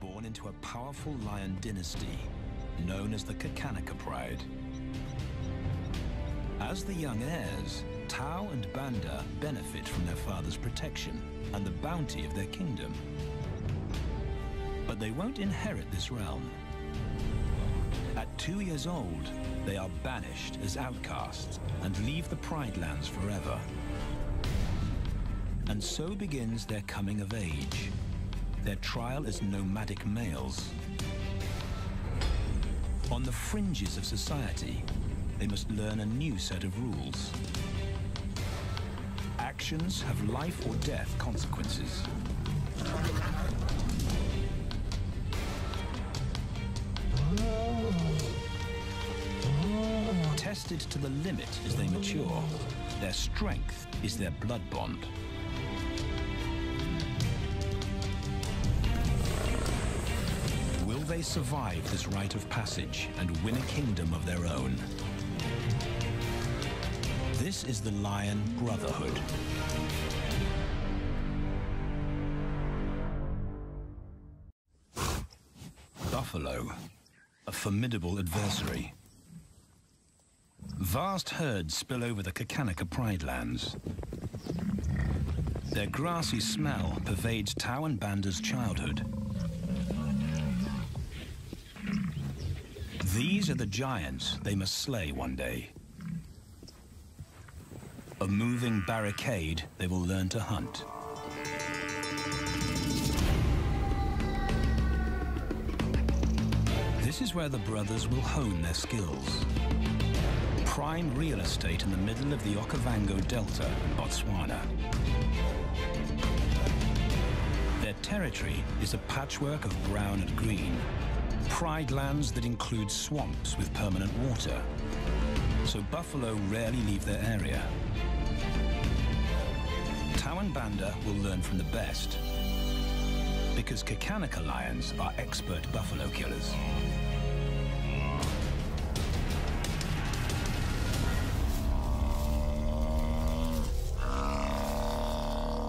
born into a powerful lion dynasty known as the Kakanaka Pride. As the young heirs, Tao and Banda benefit from their father's protection and the bounty of their kingdom. But they won't inherit this realm. At 2 years old, they are banished as outcasts and leave the Pride Lands forever. And so begins their coming of age, their trial as nomadic males. On the fringes of society, they must learn a new set of rules. Actions have life or death consequences. Tested to the limit as they mature, their strength is their blood bond. Will they survive this rite of passage and win a kingdom of their own? This is the Lion Brotherhood. Buffalo, a formidable adversary. Vast herds spill over the Kakanaka Pride Lands. Their grassy smell pervades Tao and Banda's childhood. These are the giants they must slay one day. A moving barricade they will learn to hunt. This is where the brothers will hone their skills. Prime real estate in the middle of the Okavango Delta in Botswana. Their territory is a patchwork of brown and green. Pride lands that include swamps with permanent water. So buffalo rarely leave their area. Tao and Banda will learn from the best, because Kakanaka lions are expert buffalo killers.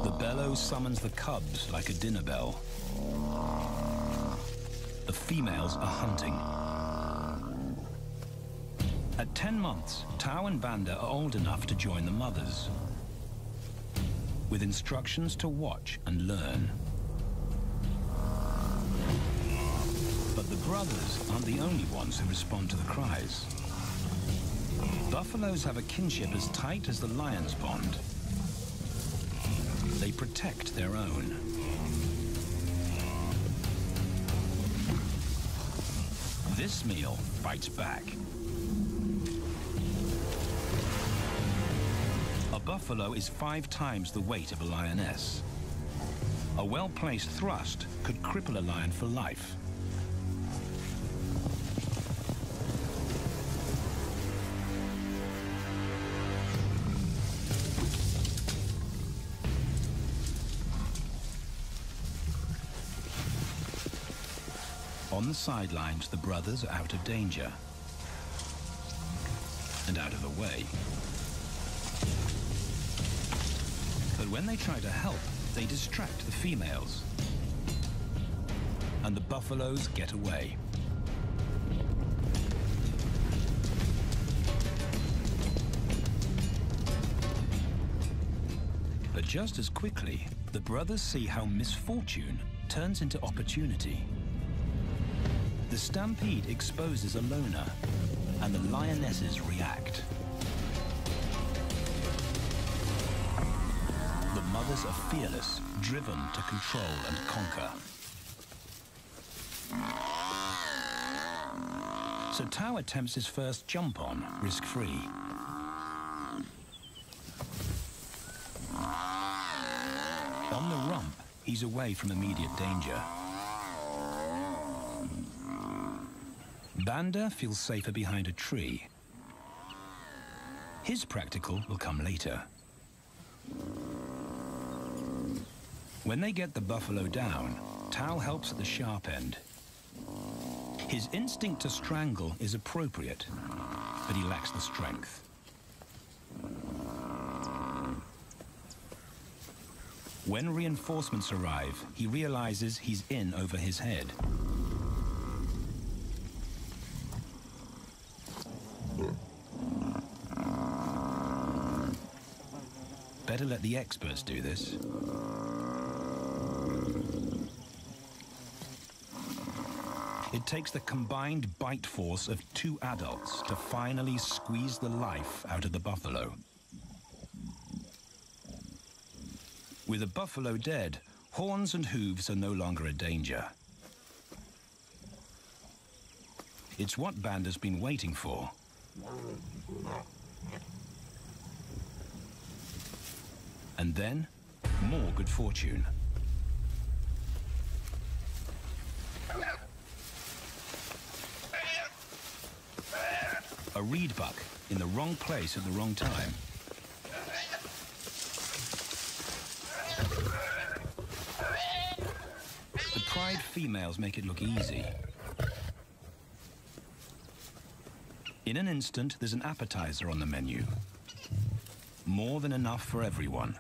The bellow summons the cubs like a dinner bell. The females are hunting. At 10 months, Tao and Banda are old enough to join the mothers, with instructions to watch and learn. But the brothers aren't the only ones who respond to the cries. Buffaloes have a kinship as tight as the lion's bond. They protect their own. This meal fights back. A buffalo is 5 times the weight of a lioness. A well-placed thrust could cripple a lion for life. On the sidelines, the brothers are out of danger and out of the way. But when they try to help, they distract the females, and the buffaloes get away. But just as quickly, the brothers see how misfortune turns into opportunity. The stampede exposes a loner, and the lionesses react. The mothers are fearless, driven to control and conquer. So Tao attempts his first jump on, risk-free. On the rump, he's away from immediate danger. Banda feels safer behind a tree. His practical will come later. When they get the buffalo down, Tao helps at the sharp end. His instinct to strangle is appropriate, but he lacks the strength. When reinforcements arrive, he realizes he's in over his head. Better let the experts do this. It takes the combined bite force of 2 adults to finally squeeze the life out of the buffalo. With the buffalo dead, horns and hooves are no longer a danger. It's what Banda's been waiting for. And then, more good fortune. A reed buck in the wrong place at the wrong time. The pride females make it look easy. In an instant, there's an appetizer on the menu. More than enough for everyone.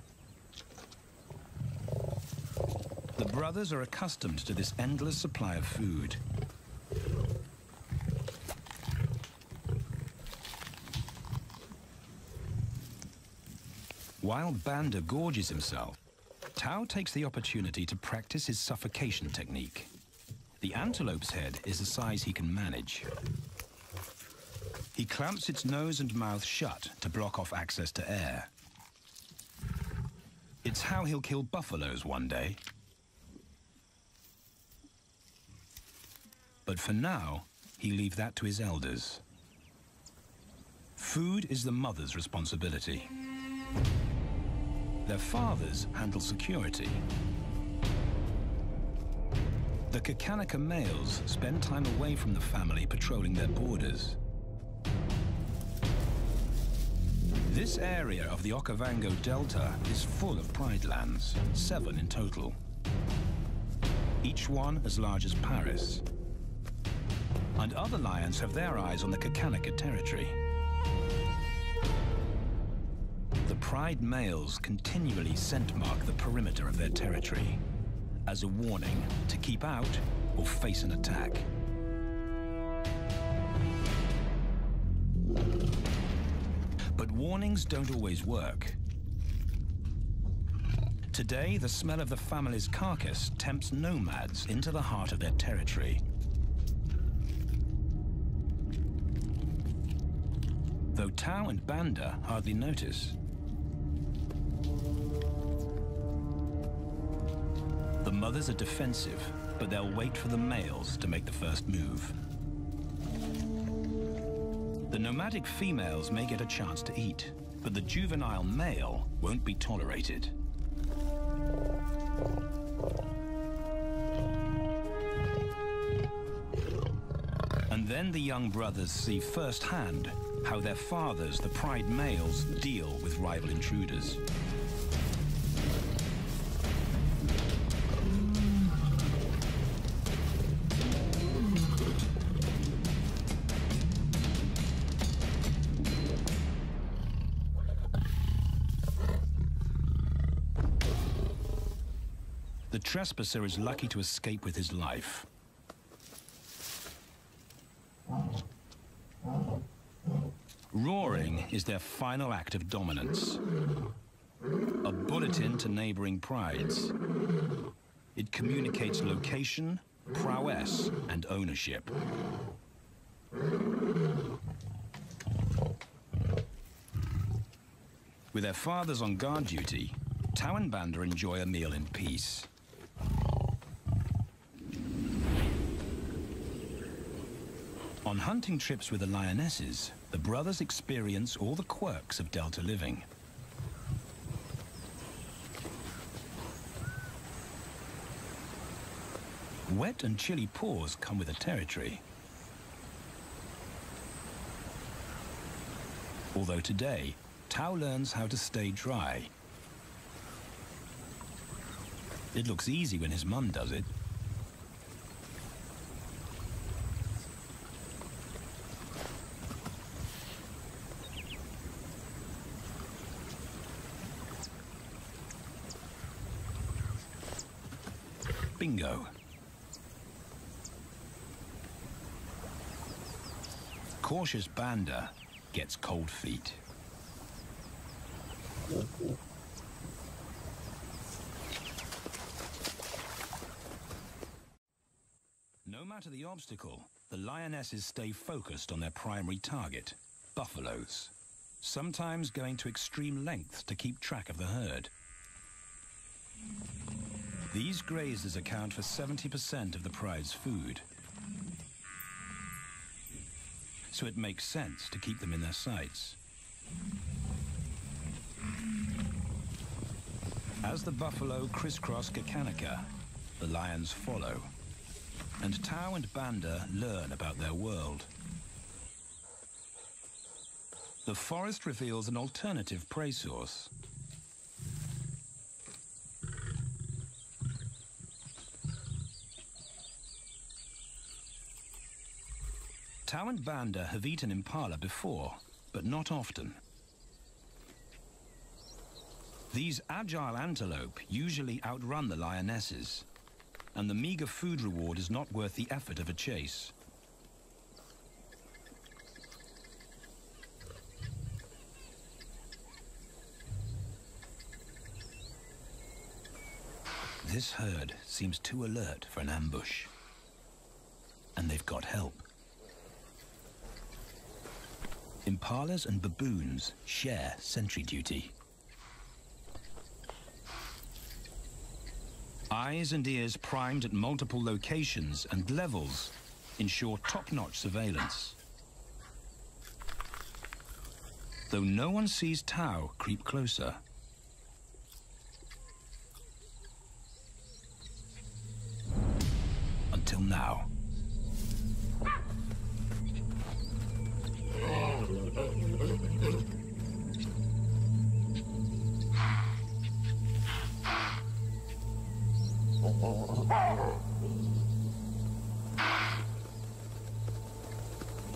The brothers are accustomed to this endless supply of food. While Banda gorges himself, Tao takes the opportunity to practice his suffocation technique. The antelope's head is a size he can manage. He clamps its nose and mouth shut to block off access to air. It's how he'll kill buffaloes one day. But for now, he leaves that to his elders. Food is the mother's responsibility. Their fathers handle security. The Kakanika males spend time away from the family patrolling their borders. This area of the Okavango Delta is full of pride lands, 7 in total. Each one as large as Paris. And other lions have their eyes on the Kakanika territory. The pride males continually scent mark the perimeter of their territory as a warning to keep out or face an attack. But warnings don't always work. Today, the smell of the family's carcass tempts nomads into the heart of their territory. Though Tao and Banda hardly notice. The mothers are defensive, but they'll wait for the males to make the first move. The nomadic females may get a chance to eat, but the juvenile male won't be tolerated. And then the young brothers see firsthand how their fathers, the pride males, deal with rival intruders. The trespasser is lucky to escape with his life. Roaring is their final act of dominance. A bulletin to neighboring prides. It communicates location, prowess, and ownership. With their fathers on guard duty, Tao and Banda enjoy a meal in peace. On hunting trips with the lionesses, the brothers experience all the quirks of Delta living. Wet and chilly paws come with the territory. Although today, Tao learns how to stay dry. It looks easy when his mum does it. Bingo. Cautious Banda gets cold feet. No matter the obstacle, the lionesses stay focused on their primary target, buffaloes, sometimes going to extreme lengths to keep track of the herd. These grazers account for 70% of the pride's food, so it makes sense to keep them in their sights. As the buffalo crisscross Kakanika, the lions follow, and Tao and Banda learn about their world. The forest reveals an alternative prey source. Tao and Banda have eaten impala before, but not often. These agile antelope usually outrun the lionesses, and the meager food reward is not worth the effort of a chase. This herd seems too alert for an ambush, and they've got help. Impalas and baboons share sentry duty. Eyes and ears primed at multiple locations and levels ensure top-notch surveillance. Though no one sees Tao creep closer. Until now.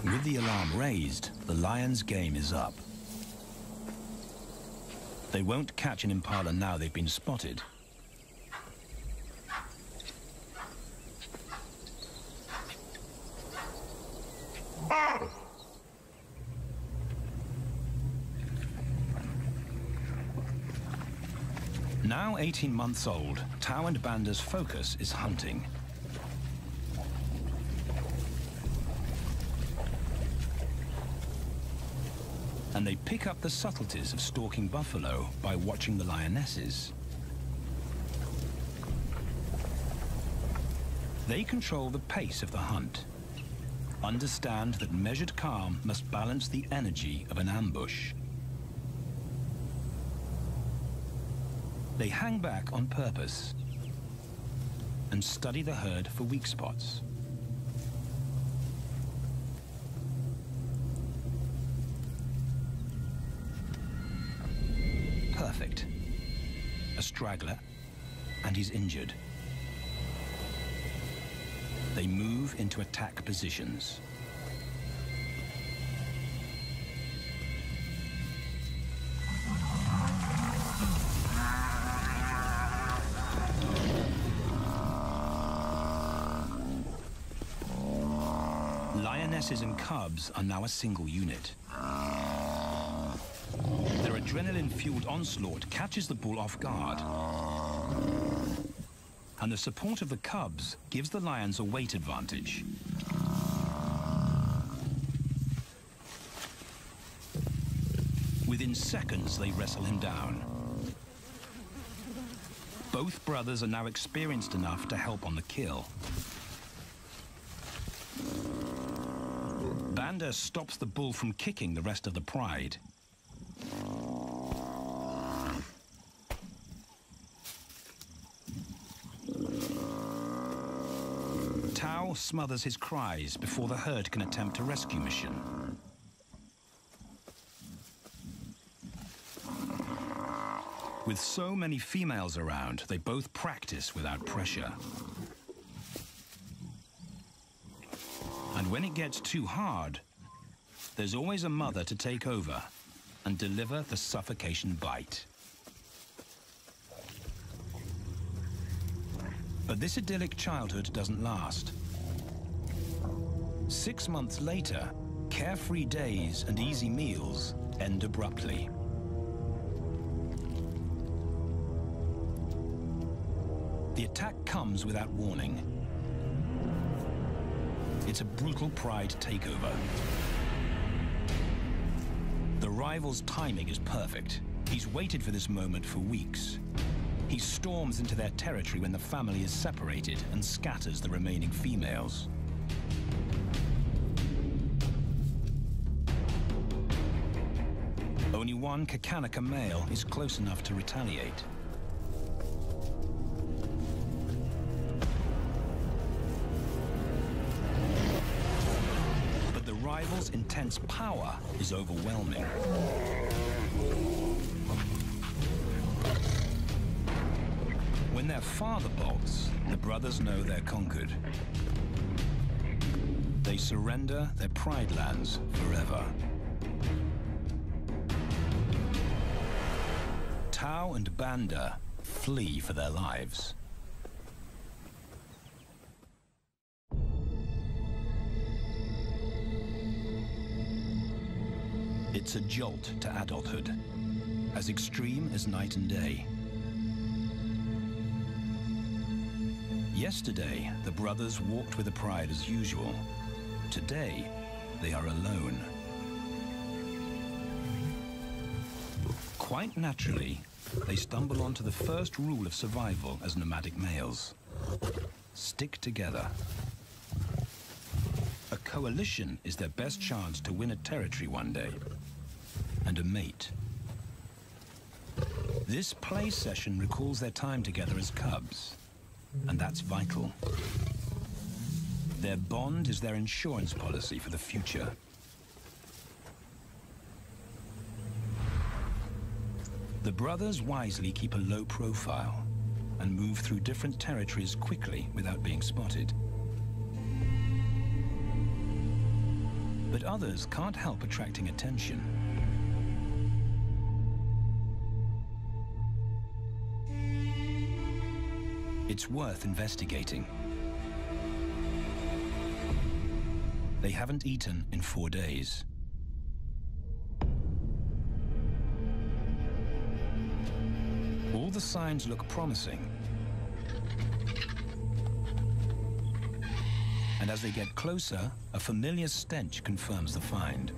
With the alarm raised, the lions' game is up. They won't catch an impala now they've been spotted. Now 18 months old, Tao and Banda's focus is hunting. And they pick up the subtleties of stalking buffalo by watching the lionesses. They control the pace of the hunt, understand that measured calm must balance the energy of an ambush. They hang back on purpose and study the herd for weak spots. Perfect. A straggler, and he's injured. They move into attack positions. Lionesses and cubs are now a single unit. Their adrenaline-fueled onslaught catches the bull off guard. And the support of the cubs gives the lions a weight advantage. Within seconds, they wrestle him down. Both brothers are now experienced enough to help on the kill. Banda stops the bull from kicking the rest of the pride. Tao smothers his cries before the herd can attempt a rescue mission. With so many females around, they both practice without pressure. And when it gets too hard, there's always a mother to take over and deliver the suffocation bite. But this idyllic childhood doesn't last. 6 months later, carefree days and easy meals end abruptly. The attack comes without warning. It's a brutal pride takeover. The rival's timing is perfect. He's waited for this moment for weeks. He storms into their territory when the family is separated and scatters the remaining females. Only one Kakanika male is close enough to retaliate. But the rival's intense power is overwhelming. When their father bolts, the brothers know they're conquered. They surrender their pride lands forever. Tao and Banda flee for their lives. It's a jolt to adulthood, as extreme as night and day. Yesterday, the brothers walked with the pride as usual. Today, they are alone. Quite naturally, they stumble onto the first rule of survival as nomadic males. Stick together. A coalition is their best chance to win a territory one day, and a mate. This play session recalls their time together as cubs, and that's vital. Their bond is their insurance policy for the future. The brothers wisely keep a low profile and move through different territories quickly without being spotted. But others can't help attracting attention. It's worth investigating. They haven't eaten in 4 days. All the signs look promising. And as they get closer, a familiar stench confirms the find.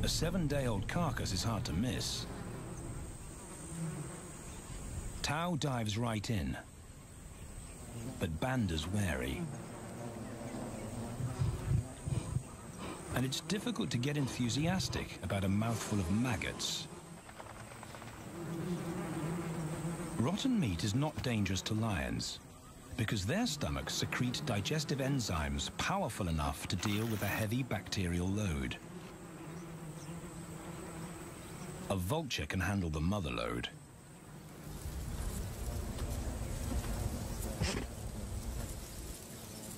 A 7-day-old carcass is hard to miss. Tao dives right in, but Banda's wary. And it's difficult to get enthusiastic about a mouthful of maggots. Rotten meat is not dangerous to lions, because their stomachs secrete digestive enzymes powerful enough to deal with a heavy bacterial load. A vulture can handle the mother load.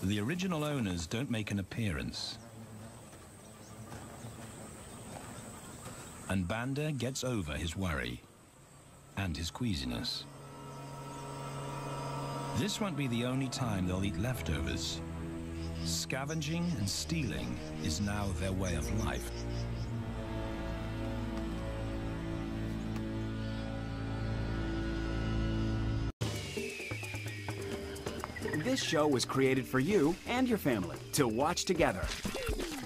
The original owners don't make an appearance. And Banda gets over his worry and his queasiness. This won't be the only time they'll eat leftovers. Scavenging and stealing is now their way of life. This show was created for you and your family to watch together.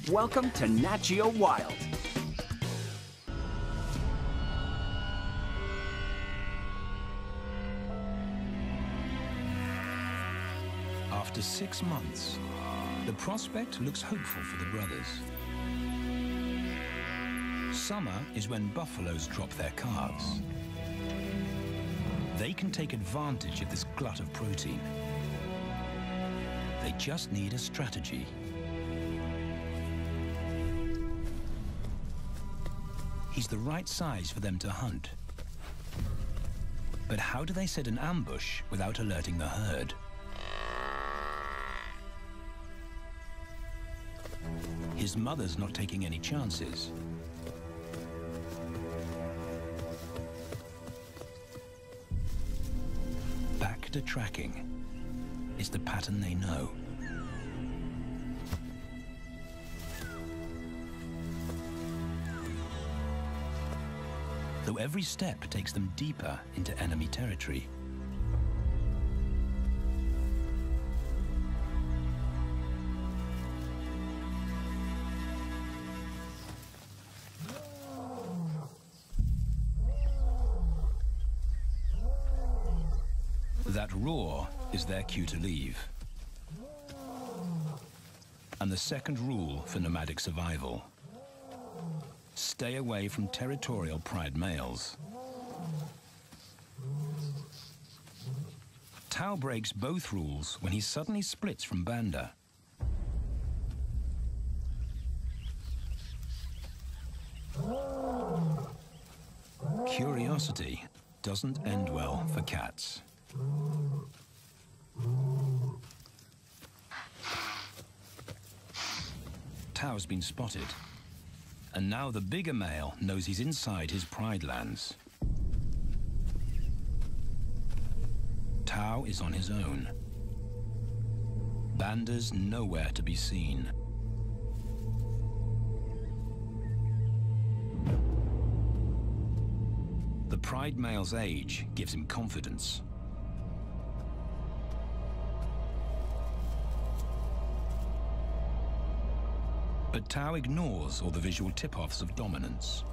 Welcome to Nat Geo Wild. After 6 months, the prospect looks hopeful for the brothers. Summer is when buffaloes drop their calves. They can take advantage of this glut of protein. They just need a strategy. He's the right size for them to hunt. But how do they set an ambush without alerting the herd? His mother's not taking any chances. after tracking. It's the pattern they know. Though every step takes them deeper into enemy territory. That roar is their cue to leave. And the second rule for nomadic survival: stay away from territorial pride males. Tao breaks both rules when he suddenly splits from Banda. Curiosity doesn't end well for cats. Tao's been spotted, and now the bigger male knows he's inside his pride lands. Tao is on his own. Banda's nowhere to be seen. The pride male's age gives him confidence. But Tao ignores all the visual tip-offs of dominance.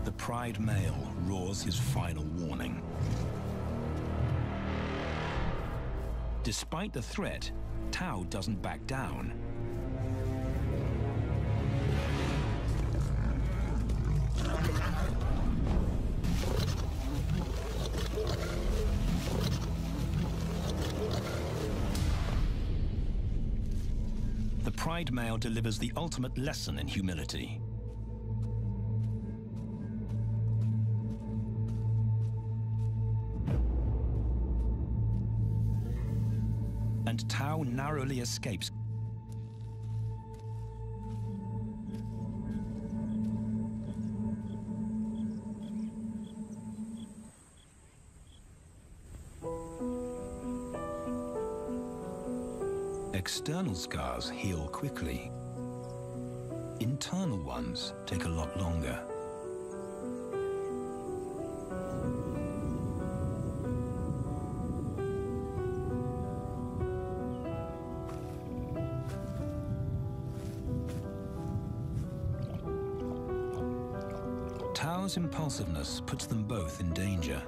The pride male roars his final warning. Despite the threat, Tao doesn't back down. The pride male delivers the ultimate lesson in humility. And Tao narrowly escapes. External scars heal quickly. Internal ones take a lot longer. Tao's impulsiveness puts them both in danger.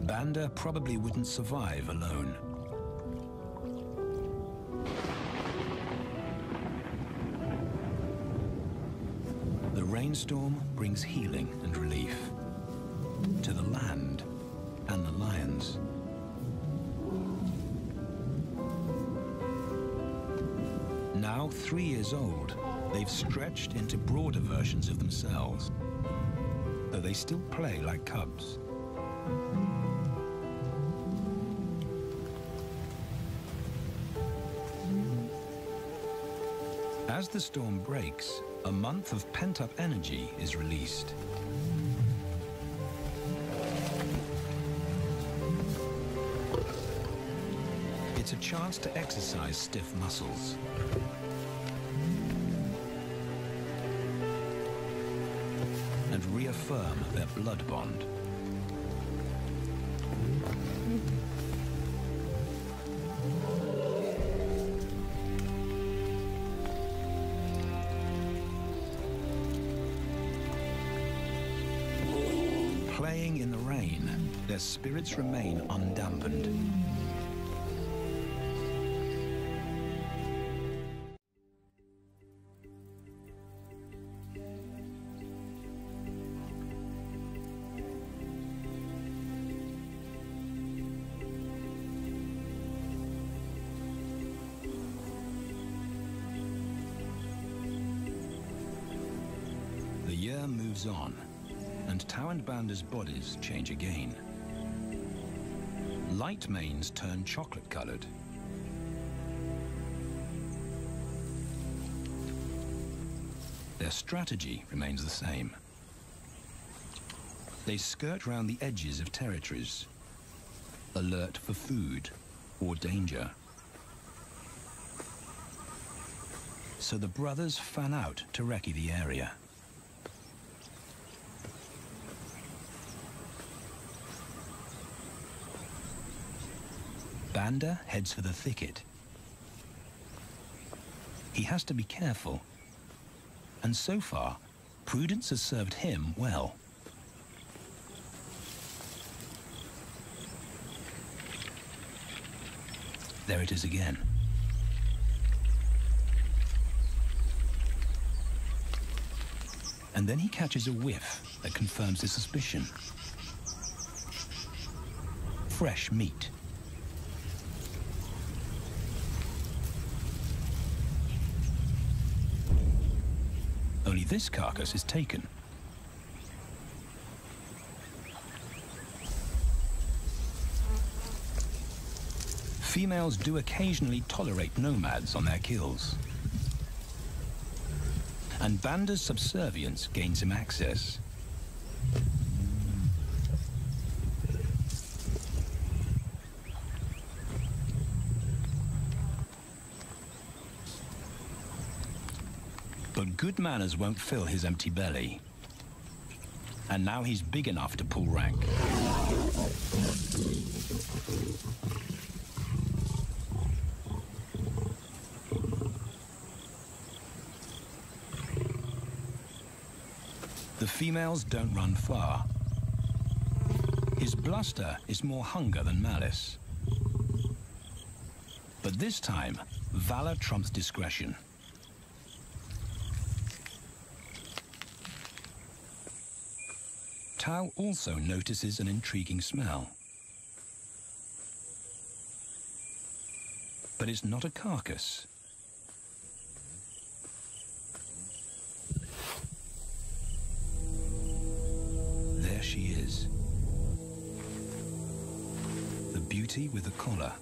Banda probably wouldn't survive alone. The rainstorm brings healing and relief to the land and the lions. Now 3 years old, they've stretched into broader versions of themselves, though they still play like cubs. As the storm breaks, a month of pent-up energy is released. It's a chance to exercise stiff muscles. And reaffirm their blood bond. Playing in the rain, their spirits remain undampened. The year moves on, and Tao and Banda's bodies change again. Light manes turn chocolate-colored. Their strategy remains the same. They skirt round the edges of territories, alert for food or danger. So the brothers fan out to recce the area. Banda heads for the thicket. He has to be careful, and so far, prudence has served him well. There it is again. And then he catches a whiff that confirms his suspicion. Fresh meat. Only this carcass is taken. Females do occasionally tolerate nomads on their kills. And Banda's subservience gains him access. But good manners won't fill his empty belly. And now he's big enough to pull rank. The females don't run far. His bluster is more hunger than malice. But this time, valor trumps discretion. Tao also notices an intriguing smell. But it's not a carcass. There she is. The beauty with the collar.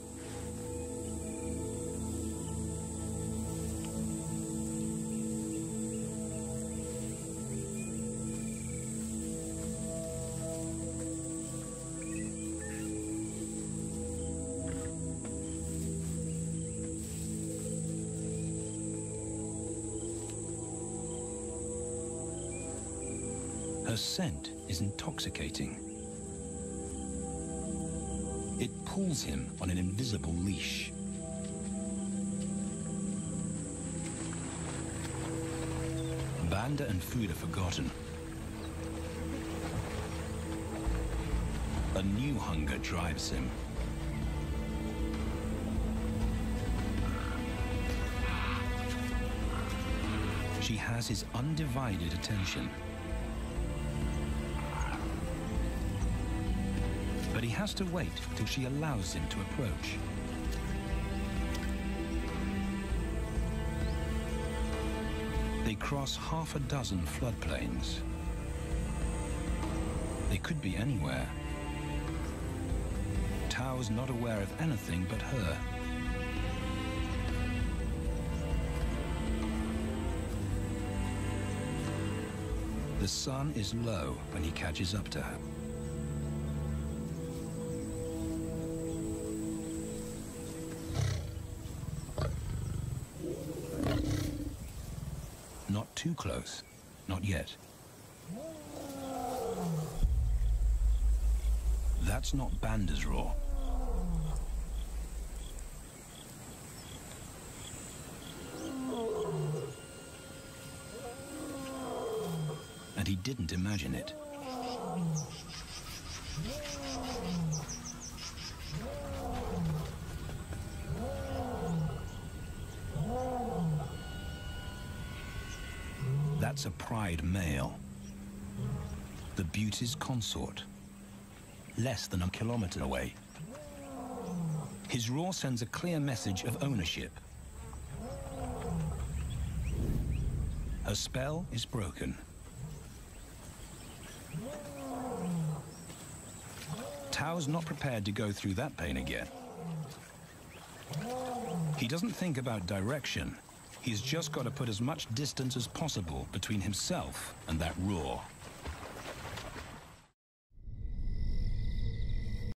Her scent is intoxicating. It pulls him on an invisible leash. Banda and food are forgotten. A new hunger drives him. She has his undivided attention. But he has to wait till she allows him to approach. They cross half a dozen floodplains. They could be anywhere. Tao's not aware of anything but her. The sun is low when he catches up to her. Not too close, not yet. That's not Banda's roar. And he didn't imagine it. That's a pride male. The beauty's consort. Less than a kilometer away. His roar sends a clear message of ownership. Her spell is broken. Tao's not prepared to go through that pain again. He doesn't think about direction. He's just got to put as much distance as possible between himself and that roar.